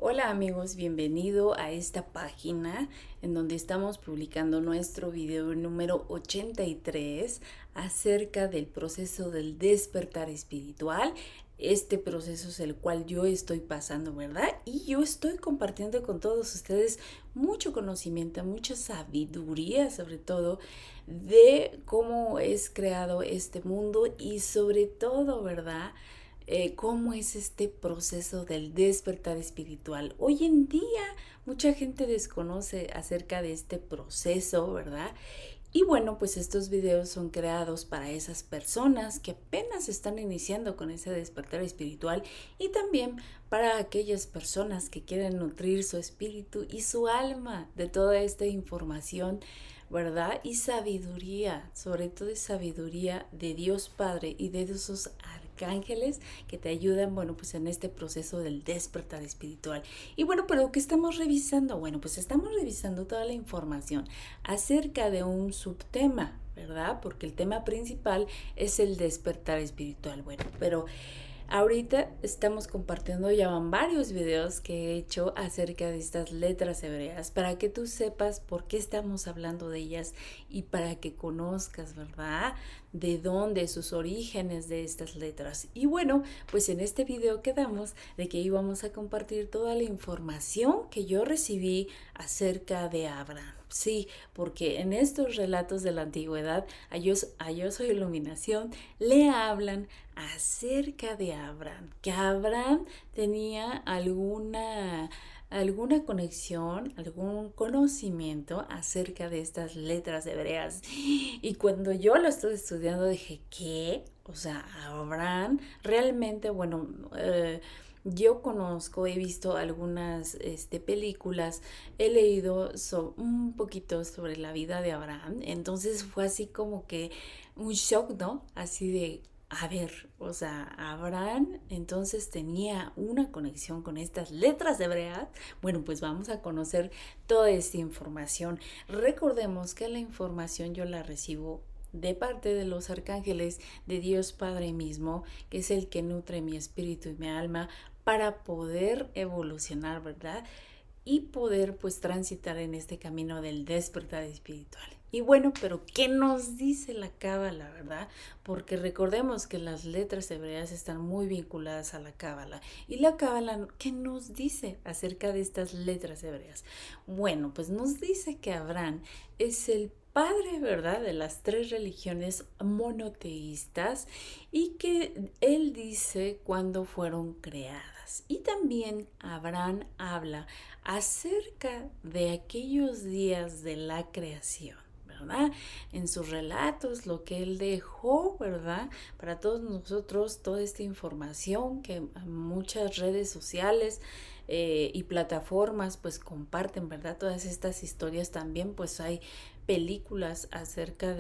Hola amigos, bienvenido a esta página en donde estamos publicando nuestro video número 83 acerca del proceso del despertar espiritual. Este proceso es el cual yo estoy pasando, ¿verdad? Y yo estoy compartiendo con todos ustedes mucho conocimiento, mucha sabiduría, sobre todo de cómo es creado este mundo y sobre todo, ¿verdad? Cómo es este proceso del despertar espiritual. Hoy en día mucha gente desconoce acerca de este proceso, ¿verdad? Y bueno, pues estos videos son creados para esas personas que apenas están iniciando con ese despertar espiritual y también para aquellas personas que quieren nutrir su espíritu y su alma de toda esta información, ¿verdad? Y sabiduría, sobre todo sabiduría de Dios Padre y de esos arcángeles que te ayudan, bueno, pues en este proceso del despertar espiritual. Y bueno, pero ¿qué estamos revisando? Bueno, pues estamos revisando toda la información acerca de un subtema, ¿verdad? Porque el tema principal es el despertar espiritual. Bueno, pero ahorita estamos compartiendo, ya van varios videos que he hecho acerca de estas letras hebreas para que tú sepas por qué estamos hablando de ellas y para que conozcas, ¿verdad? De dónde, sus orígenes de estas letras. Y bueno, pues en este video quedamos de que íbamos a compartir toda la información que yo recibí acerca de Abraham. Sí, porque en estos relatos de la antigüedad, a yo soy iluminación, le hablan acerca de Abraham, que Abraham tenía alguna conexión, algún conocimiento acerca de estas letras hebreas. Y cuando yo lo estuve estudiando dije, ¿qué? O sea, Abraham realmente, bueno, yo conozco, he visto algunas películas, he leído un poquito sobre la vida de Abraham, entonces fue así como que un shock, ¿no? Así de, a ver, o sea, Abraham entonces tenía una conexión con estas letras hebreas. Bueno, pues vamos a conocer toda esta información. Recordemos que la información yo la recibo de parte de los arcángeles de Dios Padre mismo, que es el que nutre mi espíritu y mi alma para poder evolucionar, ¿verdad? Y poder pues transitar en este camino del despertar espiritual. Y bueno, pero ¿qué nos dice la cábala, verdad? Porque recordemos que las letras hebreas están muy vinculadas a la cábala. ¿Y la cábala qué nos dice acerca de estas letras hebreas? Bueno, pues nos dice que Abraham es el padre, ¿verdad?, de las tres religiones monoteístas y que él dice cuándo fueron creadas. Y también Abraham habla acerca de aquellos días de la creación, ¿verdad? En sus relatos, lo que él dejó, ¿verdad? Para todos nosotros, toda esta información que muchas redes sociales y plataformas pues comparten, ¿verdad? Todas estas historias también, pues hay películas acerca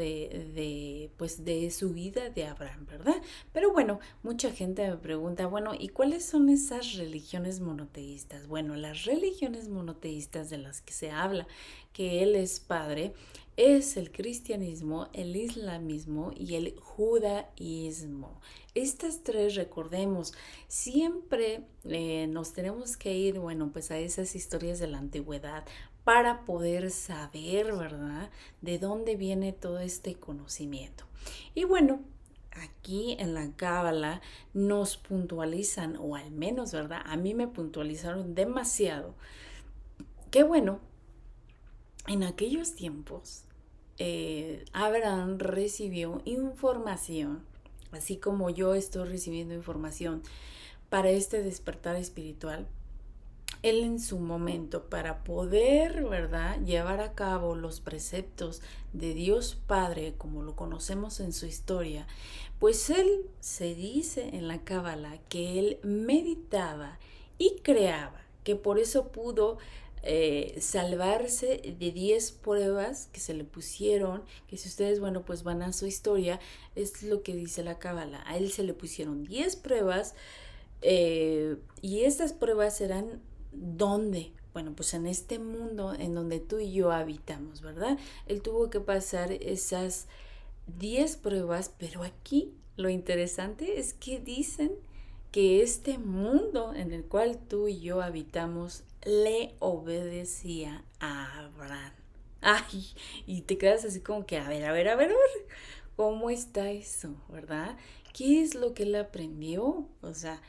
pues de su vida de Abraham, ¿verdad? Pero bueno, mucha gente me pregunta, bueno, ¿y cuáles son esas religiones monoteístas? Bueno, las religiones monoteístas de las que se habla, que él es padre, es el cristianismo, el islamismo y el judaísmo. Estas tres, recordemos, siempre nos tenemos que ir, bueno, pues a esas historias de la antigüedad para poder saber, ¿verdad?, de dónde viene todo este conocimiento. Y bueno, aquí en la cábala nos puntualizan, o al menos, ¿verdad? A mí me puntualizaron demasiado. Qué bueno, en aquellos tiempos, Abraham recibió información, así como yo estoy recibiendo información para este despertar espiritual. Él en su momento, para poder, ¿verdad?, llevar a cabo los preceptos de Dios Padre, como lo conocemos en su historia, pues él se dice en la cábala que él meditaba y creaba, que por eso pudo salvarse de 10 pruebas que se le pusieron, que si ustedes, bueno, pues van a su historia, es lo que dice la cábala. A él se le pusieron 10 pruebas y estas pruebas eran ¿dónde? Bueno, pues en este mundo en donde tú y yo habitamos, ¿verdad? Él tuvo que pasar esas 10 pruebas, pero aquí lo interesante es que dicen que este mundo en el cual tú y yo habitamos le obedecía a Abraham. Ay, y te quedas así como que, a ver, ¿cómo está eso, verdad? ¿Qué es lo que él aprendió? O sea,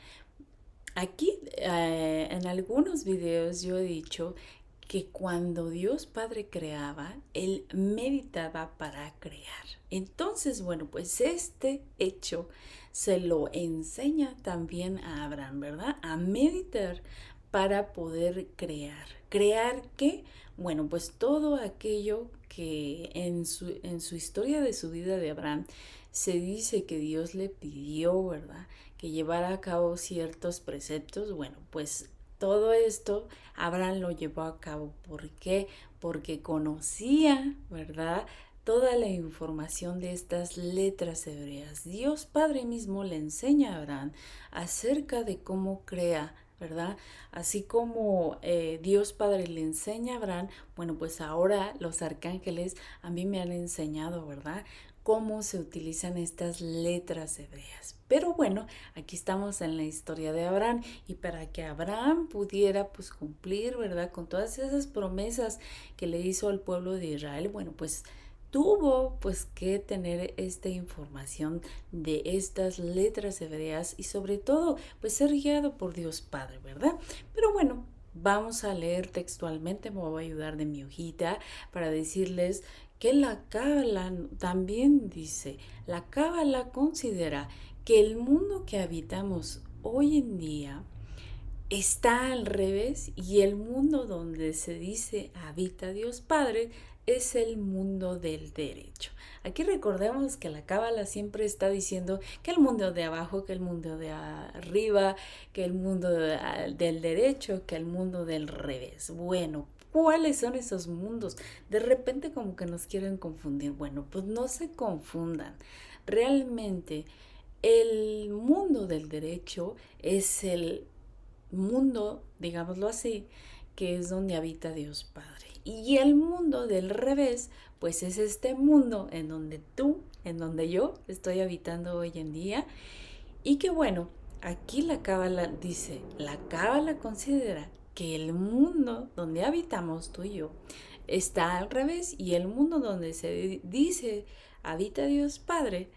aquí en algunos videos yo he dicho que cuando Dios Padre creaba, Él meditaba para crear. Entonces, bueno, pues este hecho se lo enseña también a Abraham, ¿verdad? A meditar para poder crear. ¿Crear qué? Bueno, pues todo aquello que en su historia de su vida de Abraham se dice que Dios le pidió, ¿verdad? Que llevara a cabo ciertos preceptos. Bueno, pues todo esto Abraham lo llevó a cabo. ¿Por qué? Porque conocía, ¿verdad? Toda la información de estas letras hebreas. Dios Padre mismo le enseña a Abraham acerca de cómo crea, ¿verdad? Así como Dios Padre le enseña a Abraham, bueno, pues ahora los arcángeles a mí me han enseñado, ¿verdad? Cómo se utilizan estas letras hebreas. Pero bueno, aquí estamos en la historia de Abraham y para que Abraham pudiera pues cumplir, ¿verdad? Con todas esas promesas que le hizo al pueblo de Israel, bueno, pues tuvo pues que tener esta información de estas letras hebreas y sobre todo pues ser guiado por Dios Padre, ¿verdad? Pero bueno, vamos a leer textualmente, me voy a ayudar de mi hojita para decirles que la Cábala también dice, la Cábala considera que el mundo que habitamos hoy en día está al revés y el mundo donde se dice habita Dios Padre es el mundo del derecho. Aquí recordemos que la Cábala siempre está diciendo que el mundo de abajo, que el mundo de arriba, que el mundo del derecho, que el mundo del revés. Bueno, ¿cuáles son esos mundos? De repente como que nos quieren confundir. Bueno, pues no se confundan. Realmente el mundo del derecho es el mundo, digámoslo así, que es donde habita Dios Padre. Y el mundo del revés, pues es este mundo en donde tú, en donde yo estoy habitando hoy en día. Y que bueno, aquí la Cábala dice, la Cábala considera que el mundo donde habitamos tú y yo está al revés y el mundo donde se dice habita Dios Padre,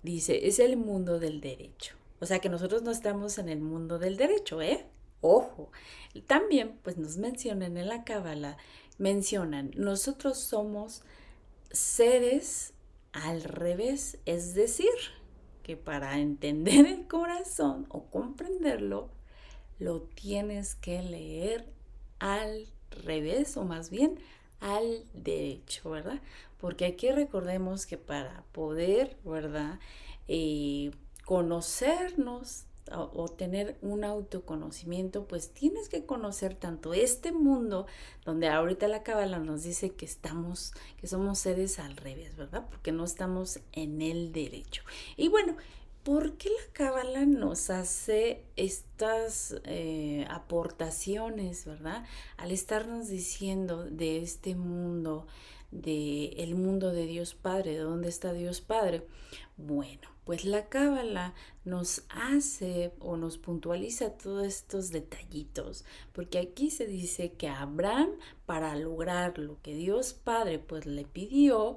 dice, es el mundo del derecho. O sea que nosotros no estamos en el mundo del derecho, ¿eh? Ojo. También, pues nos mencionan en la Cábala, mencionan, nosotros somos seres al revés, es decir, que para entender el corazón o comprenderlo, lo tienes que leer al revés o más bien al derecho, ¿verdad? Porque aquí recordemos que para poder, ¿verdad? Eh, conocernos o tener un autoconocimiento, pues tienes que conocer tanto este mundo donde ahorita la Cábala nos dice que estamos, que somos seres al revés, ¿verdad? Porque no estamos en el derecho. Y bueno, ¿por qué la Cábala nos hace estas aportaciones, verdad? Al estarnos diciendo de este mundo, de el mundo de Dios Padre, ¿de dónde está Dios Padre? Bueno, pues la Cábala nos hace o nos puntualiza todos estos detallitos, porque aquí se dice que Abraham, para lograr lo que Dios Padre pues le pidió,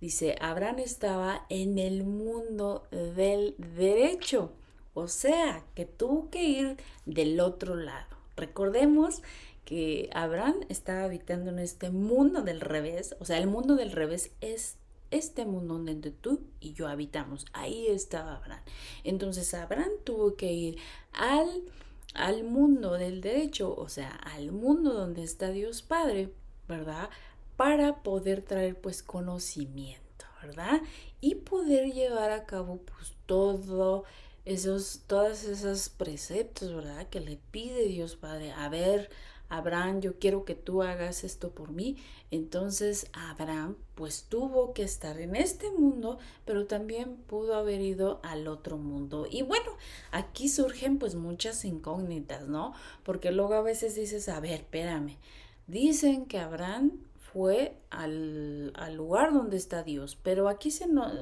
dice, Abraham estaba en el mundo del derecho, o sea, que tuvo que ir del otro lado. Recordemos que Abraham estaba habitando en este mundo del revés, o sea, el mundo del revés es este mundo donde tú y yo habitamos. Ahí estaba Abraham. Entonces Abraham tuvo que ir al mundo del derecho, o sea, al mundo donde está Dios Padre, ¿verdad? Para poder traer pues conocimiento, ¿verdad? Y poder llevar a cabo pues todas esos preceptos, ¿verdad? Que le pide Dios Padre. A ver, Abraham, yo quiero que tú hagas esto por mí. Entonces Abraham pues tuvo que estar en este mundo, pero también pudo haber ido al otro mundo. Y bueno, aquí surgen pues muchas incógnitas, ¿no? Porque luego a veces dices, a ver, espérame, dicen que Abraham fue al lugar donde está Dios, pero aquí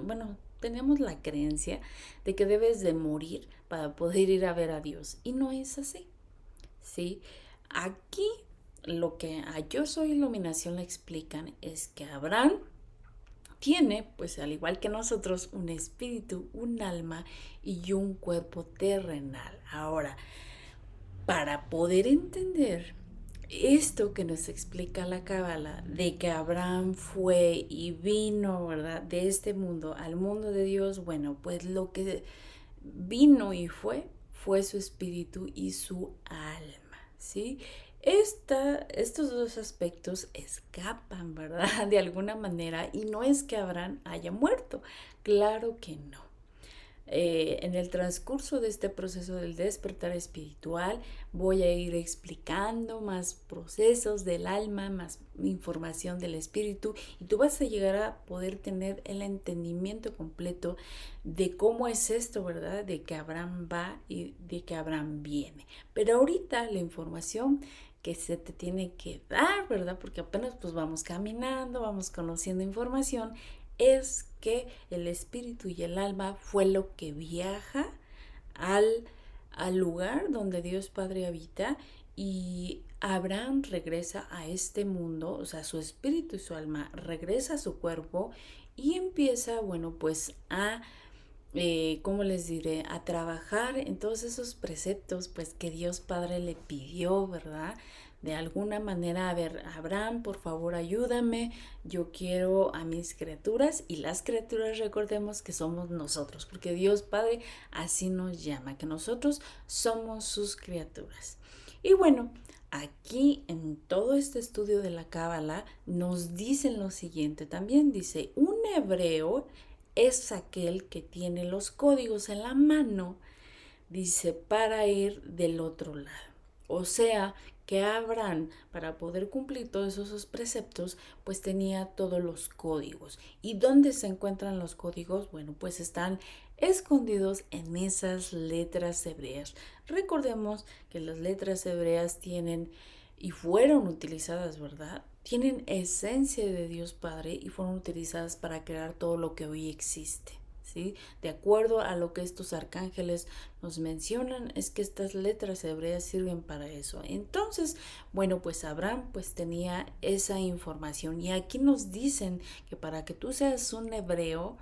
bueno, tenemos la creencia de que debes de morir para poder ir a ver a Dios. Y no es así, ¿sí? Aquí lo que a Yo Soy Iluminación le explican es que Abraham tiene, pues al igual que nosotros, un espíritu, un alma y un cuerpo terrenal. Ahora, para poder entender esto que nos explica la Cábala, de que Abraham fue y vino, ¿verdad?, de este mundo al mundo de Dios, bueno, pues lo que vino y fue su espíritu y su alma, ¿sí? Estos dos aspectos escapan, ¿verdad? De alguna manera, y no es que Abraham haya muerto, claro que no. En el transcurso de este proceso del despertar espiritual voy a ir explicando más procesos del alma, más información del espíritu, y tú vas a llegar a poder tener el entendimiento completo de cómo es esto, ¿verdad? De que Abraham va y de que Abraham viene. Pero ahorita la información que se te tiene que dar, ¿verdad? Porque apenas pues vamos caminando, vamos conociendo información, es que el espíritu y el alma fue lo que viaja al, al lugar donde Dios Padre habita, y Abraham regresa a este mundo, o sea, su espíritu y su alma regresa a su cuerpo y empieza, bueno, pues a ¿cómo les diré? A trabajar en todos esos preceptos, pues que Dios Padre le pidió, ¿verdad? De alguna manera, a ver, Abraham, por favor, ayúdame, yo quiero a mis criaturas, y las criaturas recordemos que somos nosotros, porque Dios Padre así nos llama, que nosotros somos sus criaturas. Y bueno, aquí en todo este estudio de la Cábala nos dicen lo siguiente, también dice, un hebreo es aquel que tiene los códigos en la mano, dice, para ir del otro lado. O sea, que Abraham, para poder cumplir todos esos preceptos, pues tenía todos los códigos. ¿Y dónde se encuentran los códigos? Bueno, pues están escondidos en esas letras hebreas. Recordemos que las letras hebreas tienen y fueron utilizadas, ¿verdad? Tienen esencia de Dios Padre y fueron utilizadas para crear todo lo que hoy existe, ¿sí? De acuerdo a lo que estos arcángeles nos mencionan, es que estas letras hebreas sirven para eso. Entonces, bueno, pues Abraham pues tenía esa información, y aquí nos dicen que para que tú seas un hebreo,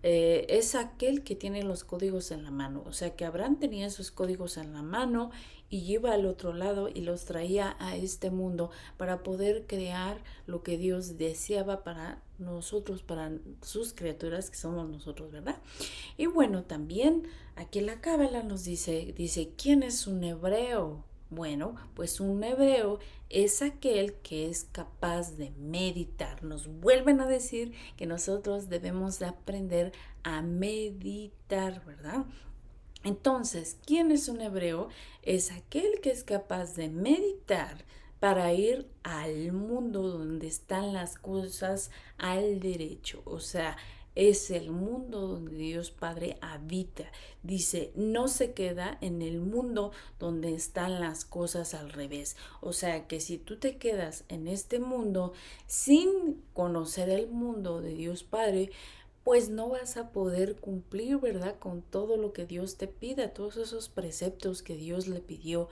es aquel que tiene los códigos en la mano. O sea que Abraham tenía esos códigos en la mano y iba al otro lado y los traía a este mundo para poder crear lo que Dios deseaba para nosotros, para sus criaturas que somos nosotros, ¿verdad? Y bueno, también aquí la Cábala nos dice, ¿quién es un hebreo? Bueno, pues un hebreo es aquel que es capaz de meditar. Nos vuelven a decir que nosotros debemos de aprender a meditar, ¿verdad? Entonces, ¿quién es un hebreo? Es aquel que es capaz de meditar para ir al mundo donde están las cosas al derecho. O sea, es el mundo donde Dios Padre habita. Dice, no se queda en el mundo donde están las cosas al revés. O sea, que si tú te quedas en este mundo sin conocer el mundo de Dios Padre, pues no vas a poder cumplir, ¿verdad?, con todo lo que Dios te pida, todos esos preceptos que Dios le pidió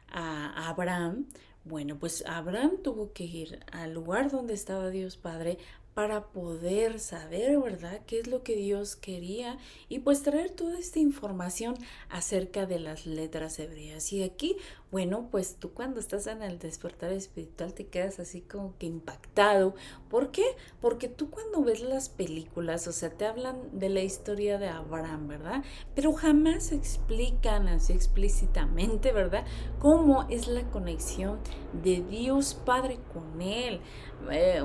a Abraham. Bueno, pues Abraham tuvo que ir al lugar donde estaba Dios Padre para poder saber, ¿verdad?, qué es lo que Dios quería, y pues traer toda esta información acerca de las letras hebreas. Y aquí, bueno, pues tú cuando estás en el despertar espiritual te quedas así como que impactado. ¿Por qué? Porque tú cuando ves las películas, o sea, te hablan de la historia de Abraham, ¿verdad? Pero jamás explican así explícitamente, ¿verdad?, cómo es la conexión de Dios Padre con él.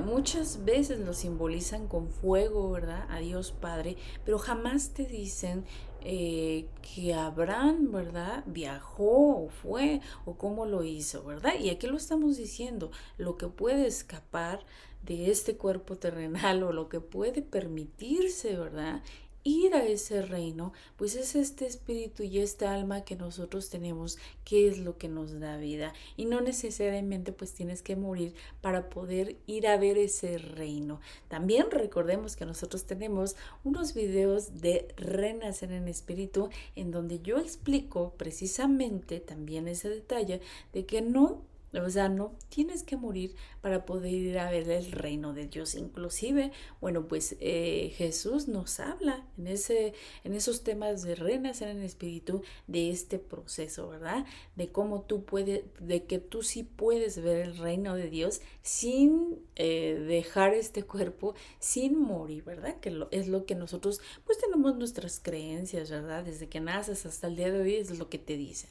Muchas veces lo simbolizan con fuego, ¿verdad?, a Dios Padre, pero jamás te dicen que Abraham, ¿verdad?, viajó o fue o cómo lo hizo, ¿verdad? Y aquí lo estamos diciendo, lo que puede escapar de este cuerpo terrenal o lo que puede permitirse, ¿verdad?, ir a ese reino, pues es este espíritu y esta alma que nosotros tenemos, que es lo que nos da vida. Y no necesariamente pues tienes que morir para poder ir a ver ese reino. También recordemos que nosotros tenemos unos videos de Renacer en Espíritu en donde yo explico precisamente también ese detalle de que no, o sea, no tienes que morir para poder ir a ver el reino de Dios. Inclusive, bueno, pues Jesús nos habla en esos temas de renacer en espíritu, de este proceso, ¿verdad? De cómo tú puedes, de que tú sí puedes ver el reino de Dios sin dejar este cuerpo, sin morir, ¿verdad? Que es lo que nosotros, pues tenemos nuestras creencias, ¿verdad? Desde que naces hasta el día de hoy es lo que te dicen.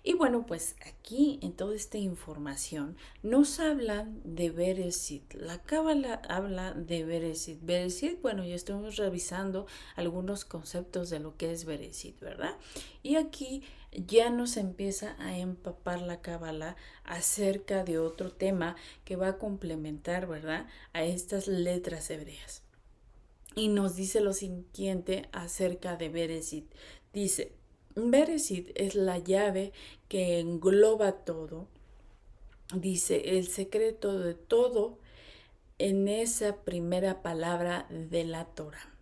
Y bueno, pues aquí en toda esta información nos hablan de Bereshit. La Cábala habla de Bereshit. Bereshit, bueno, ya estuvimos revisando algunos conceptos de lo que es Bereshit, ¿verdad? Y aquí ya nos empieza a empapar la Cábala acerca de otro tema que va a complementar, ¿verdad?, a estas letras hebreas. Y nos dice lo siguiente acerca de Bereshit. Dice, Bereshit es la llave que engloba todo. Dice, el secreto de todo en esa primera palabra de la Torah.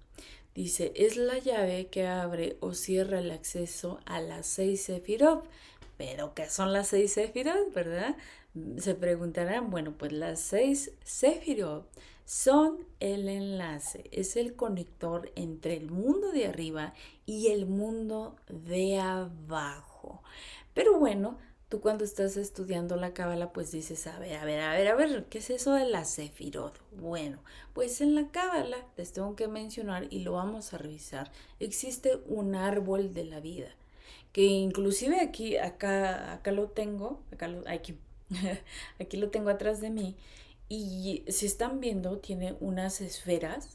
Dice, es la llave que abre o cierra el acceso a las 6 sefirot. ¿Pero qué son las 6 sefirot, verdad? Se preguntarán, bueno, pues las 6 sefirot son el enlace, es el conector entre el mundo de arriba y el mundo de abajo. Pero bueno, tú cuando estás estudiando la cábala, pues dices, a ver, ¿qué es eso de la sefirot? Bueno, pues en la cábala, les tengo que mencionar y lo vamos a revisar, existe un árbol de la vida, que inclusive acá lo tengo, aquí lo tengo atrás de mí. Y si están viendo, tiene unas esferas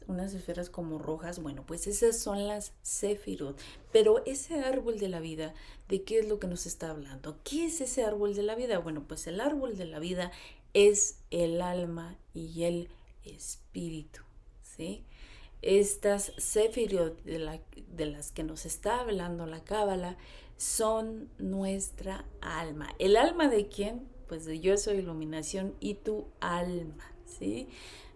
como rojas. Bueno, pues esas son las Sefirot. Pero ese árbol de la vida, ¿de qué es lo que nos está hablando? ¿Qué es ese árbol de la vida? Bueno, pues el árbol de la vida es el alma y el espíritu, ¿sí? Estas Sefirot de las que nos está hablando la Cábala son nuestra alma. ¿El alma de quién? Pues de yo soy iluminación y tu alma, ¿sí?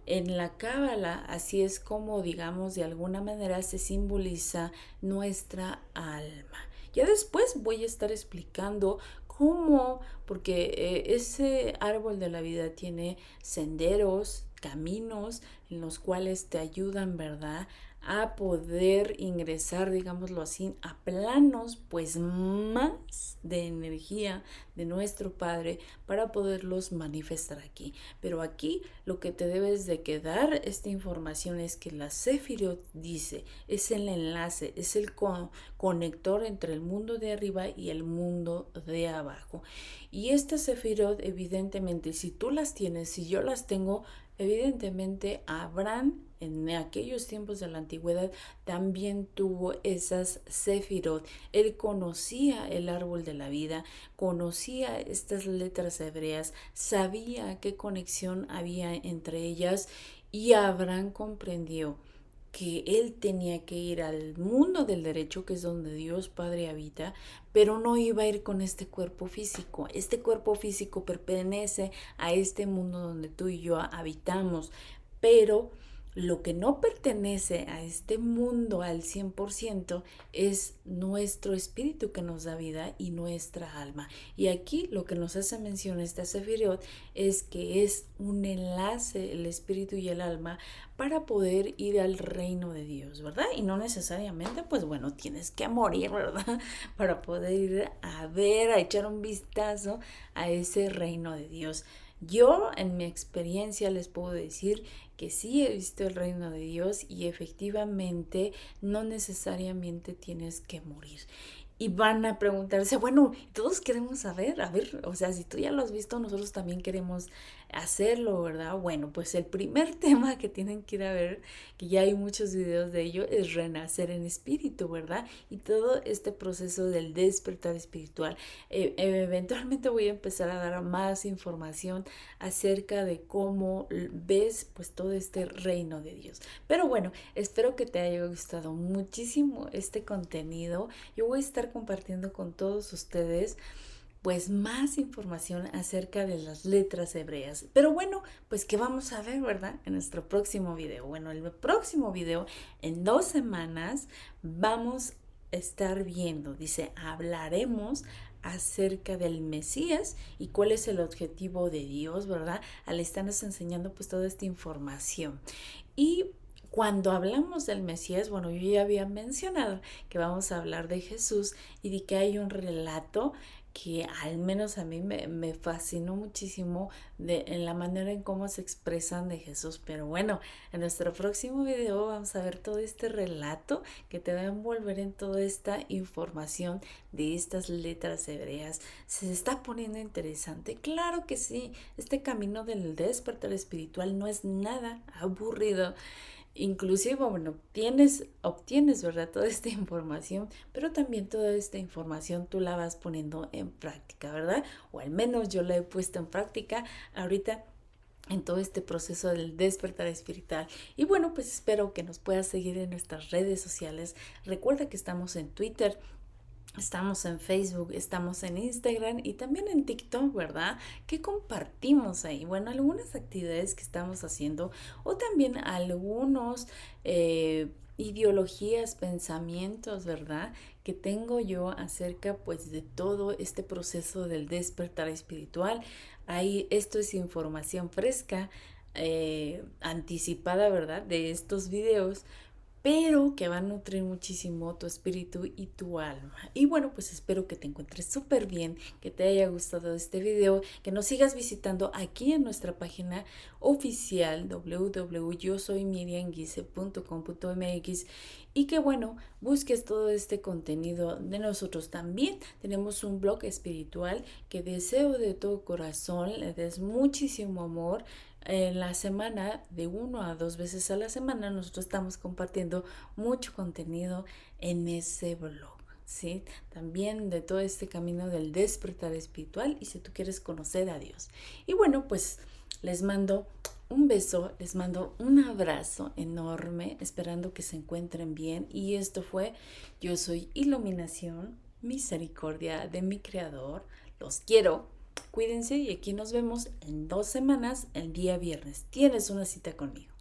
En la Cábala, así es como, digamos, de alguna manera se simboliza nuestra alma. Ya después voy a estar explicando cómo, porque ese árbol de la vida tiene senderos, caminos en los cuales te ayudan, ¿verdad?, a poder ingresar, digámoslo así, a planos pues más de energía de nuestro Padre para poderlos manifestar aquí. Pero aquí lo que te debes de quedar esta información es que la Sefirot dice, es el enlace, es el conector entre el mundo de arriba y el mundo de abajo. Y estas Sefirot, evidentemente, si tú las tienes, si yo las tengo, evidentemente Abraham en aquellos tiempos de la antigüedad también tuvo esas Sefirot. Él conocía el árbol de la vida, conocía estas letras hebreas, sabía qué conexión había entre ellas y Abraham comprendió que él tenía que ir al mundo del derecho, que es donde Dios Padre habita, pero no iba a ir con este cuerpo físico. Este cuerpo físico pertenece a este mundo donde tú y yo habitamos, pero lo que no pertenece a este mundo al 100% es nuestro espíritu que nos da vida y nuestra alma. Y aquí lo que nos hace mención esta Sefirot es que es un enlace el espíritu y el alma para poder ir al reino de Dios, ¿verdad? Y no necesariamente, pues bueno, tienes que morir, ¿verdad? Para poder ir a ver, a echar un vistazo a ese reino de Dios. Yo en mi experiencia les puedo decir que sí he visto el reino de Dios y efectivamente no necesariamente tienes que morir. Y van a preguntarse, bueno, todos queremos saber, a ver, o sea, si tú ya lo has visto, nosotros también queremos hacerlo, ¿verdad? Bueno, pues el primer tema que tienen que ir a ver, que ya hay muchos videos de ello, es renacer en espíritu, ¿verdad? Y todo este proceso del despertar espiritual. Eventualmente voy a empezar a dar más información acerca de cómo ves pues todo este reino de Dios. Pero bueno, espero que te haya gustado muchísimo este contenido. Yo voy a estar compartiendo con todos ustedes pues más información acerca de las letras hebreas. Pero bueno, pues que vamos a ver, ¿verdad? En nuestro próximo video. Bueno, el próximo video en 2 semanas vamos a estar viendo, dice, hablaremos acerca del Mesías y cuál es el objetivo de Dios, ¿verdad? Al estarnos enseñando pues toda esta información. Y cuando hablamos del Mesías, bueno, yo ya había mencionado que vamos a hablar de Jesús y de que hay un relato que al menos a mí me fascinó muchísimo en la manera en cómo se expresan de Jesús. Pero bueno, en nuestro próximo video vamos a ver todo este relato que te va a envolver en toda esta información de estas letras hebreas. Se está poniendo interesante. Claro que sí, este camino del despertar espiritual no es nada aburrido. Inclusive, bueno, obtienes, ¿verdad? Toda esta información, pero también toda esta información tú la vas poniendo en práctica, ¿verdad? O al menos yo la he puesto en práctica ahorita en todo este proceso del despertar espiritual. Y bueno, pues espero que nos puedas seguir en nuestras redes sociales. Recuerda que estamos en Twitter, estamos en Facebook, estamos en Instagram y también en TikTok, ¿verdad? ¿Qué compartimos ahí? Bueno, algunas actividades que estamos haciendo o también algunos ideologías, pensamientos, ¿verdad? Que tengo yo acerca pues de todo este proceso del despertar espiritual. Ahí esto es información fresca, anticipada, ¿verdad? De estos videos, pero que va a nutrir muchísimo tu espíritu y tu alma. Y bueno, pues espero que te encuentres súper bien, que te haya gustado este video, que nos sigas visitando aquí en nuestra página oficial www.yosoymiriamguise.com.mx y que bueno, busques todo este contenido de nosotros. También tenemos un blog espiritual que deseo de todo corazón le des muchísimo amor. En la semana, de 1 a 2 veces a la semana, nosotros estamos compartiendo mucho contenido en ese blog, ¿sí? También de todo este camino del despertar espiritual y si tú quieres conocer a Dios. Y bueno, pues les mando un beso, les mando un abrazo enorme, esperando que se encuentren bien. Y esto fue Yo Soy Iluminación, Misericordia de mi Creador. Los quiero. Cuídense y aquí nos vemos en 2 semanas, el día viernes. Tienes una cita conmigo.